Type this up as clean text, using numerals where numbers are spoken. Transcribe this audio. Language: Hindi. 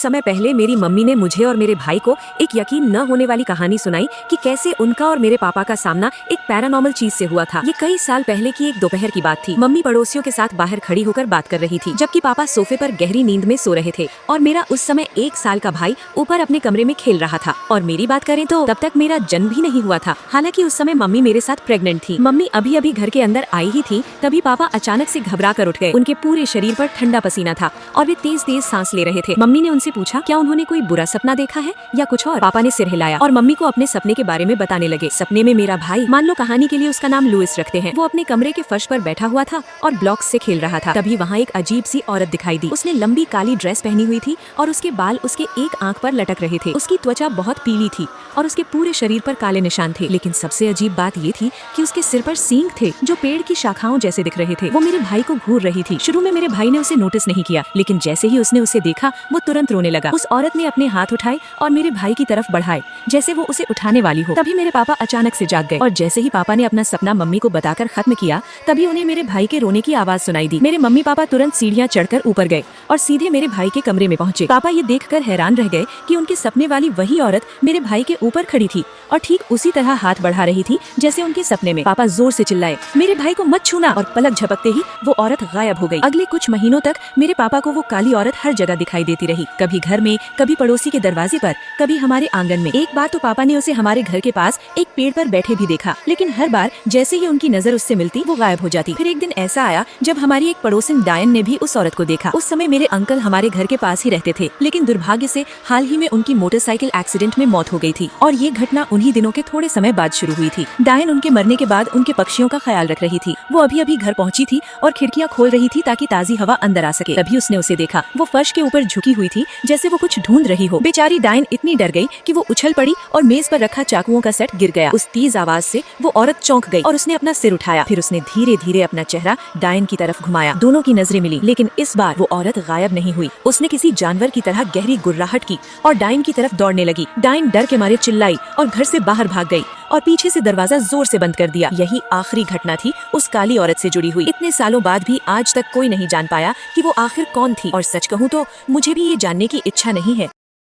समय पहले मेरी मम्मी ने मुझे और मेरे भाई को एक यकीन न होने वाली कहानी सुनाई कि कैसे उनका और मेरे पापा का सामना एक पैरानॉर्मल चीज से हुआ था। ये कई साल पहले की एक दोपहर की बात थी। मम्मी पड़ोसियों के साथ बाहर खड़ी होकर बात कर रही थी, जबकि पापा सोफे पर गहरी नींद में सो रहे थे और मेरा उस समय 1 साल का भाई ऊपर अपने कमरे में खेल रहा था। और मेरी बात करें तो तब तक मेरा जन्म भी नहीं हुआ था। हालांकि उस समय मम्मी मेरे साथ प्रेग्नेंट थी। मम्मी अभी अभी घर के अंदर आई ही थी, तभी पापा अचानक से घबरा कर उठ गए। उनके पूरे शरीर पर ठंडा पसीना था और वे तेज तेज सांस ले रहे थे। मम्मी ने उनसे पूछा क्या उन्होंने कोई बुरा सपना देखा है या कुछ और। पापा ने सिर हिलाया और मम्मी को अपने सपने के बारे में बताने लगे। सपने में मेरा भाई, मान लो कहानी के लिए उसका नाम लुइस रखते हैं, वो अपने कमरे के फर्श पर बैठा हुआ था और ब्लॉक्स से खेल रहा था। तभी वहाँ एक अजीब सी औरत दिखाई दी। उसने लंबी काली ड्रेस पहनी हुई थी और उसके बाल उसके एक आंख पर लटक रहे थे। उसकी त्वचा बहुत पीली थी और उसके पूरे शरीर पर काले निशान थे। लेकिन सबसे अजीब बात ये थी कि उसके सिर पर सींग थे जो पेड़ की शाखाओं जैसे दिख रहे थे। वो मेरे भाई को घूर रही थी। शुरू में मेरे भाई ने उसे नोटिस नहीं किया, लेकिन जैसे ही उसने उसे देखा वो तुरंत रोने लगा। उस औरत ने अपने हाथ उठाए और मेरे भाई की तरफ बढ़ाए जैसे वो उसे उठाने वाली हो। तभी मेरे पापा अचानक से जाग गए और जैसे ही पापा ने अपना सपना मम्मी को बताकर खत्म किया, तभी उन्हें मेरे भाई के रोने की आवाज सुनाई दी। मेरे मम्मी पापा तुरंत सीढ़ियाँ चढ़कर ऊपर गए और सीधे मेरे भाई के कमरे में पहुंचे। पापा ये देखकर हैरान रह गए कि उनके सपने वाली वही औरत मेरे भाई के ऊपर खड़ी थी और ठीक उसी तरह हाथ बढ़ा रही थी जैसे उनके सपने में। पापा जोर से चिल्लाए, मेरे भाई को मत छूना, और पलक झपकते ही वो औरत गायब हो गई। अगले कुछ महीनों तक मेरे पापा को वो काली औरत हर जगह दिखाई देती रही, कभी घर में, कभी पड़ोसी के दरवाजे पर, कभी हमारे आंगन में। एक बार तो पापा ने उसे हमारे घर के पास एक पेड़ पर बैठे भी देखा, लेकिन हर बार जैसे ही उनकी नजर उससे मिलती वो गायब हो जाती। फिर एक दिन ऐसा आया जब हमारी एक पड़ोसन डायन ने भी उस औरत को देखा। उस समय मेरे अंकल हमारे घर के पास ही रहते थे, लेकिन दुर्भाग्य से हाल ही में उनकी मोटरसाइकिल एक्सीडेंट में मौत हो गई थी और ये घटना उन्हीं दिनों के थोड़े समय बाद शुरू हुई थी। डायन उनके मरने के बाद उनके पक्षियों का ख्याल रख रही थी। वो अभी अभी घर पहुंची थी और खिड़कियां खोल रही थी ताकि ताजी हवा अंदर आ सके। तभी उसने उसे देखा। वो फर्श के ऊपर झुकी हुई थी जैसे वो कुछ ढूंढ रही हो। बेचारी डायन इतनी डर गई कि वो उछल पड़ी और मेज पर रखा चाकुओं का सेट गिर गया। उस तेज आवाज से वो औरत चौंक गई और उसने अपना सिर उठाया। फिर उसने धीरे धीरे अपना चेहरा डायन की तरफ घुमाया। दोनों की नजरें मिली, लेकिन इस बार वो औरत गायब नहीं हुई। उसने किसी जानवर की तरह गहरी गुर्राहट की और डायन की तरफ दौड़ने लगी। डायन डर के मारे चिल्लाई और घर से बाहर भाग गई और पीछे से दरवाजा जोर से बंद कर दिया। यही आखिरी घटना थी उस काली औरत से जुड़ी हुई। इतने सालों बाद भी आज तक कोई नहीं जान पाया कि वो आखिर कौन थी, और सच कहूँ तो मुझे भी ये जानने की इच्छा नहीं है।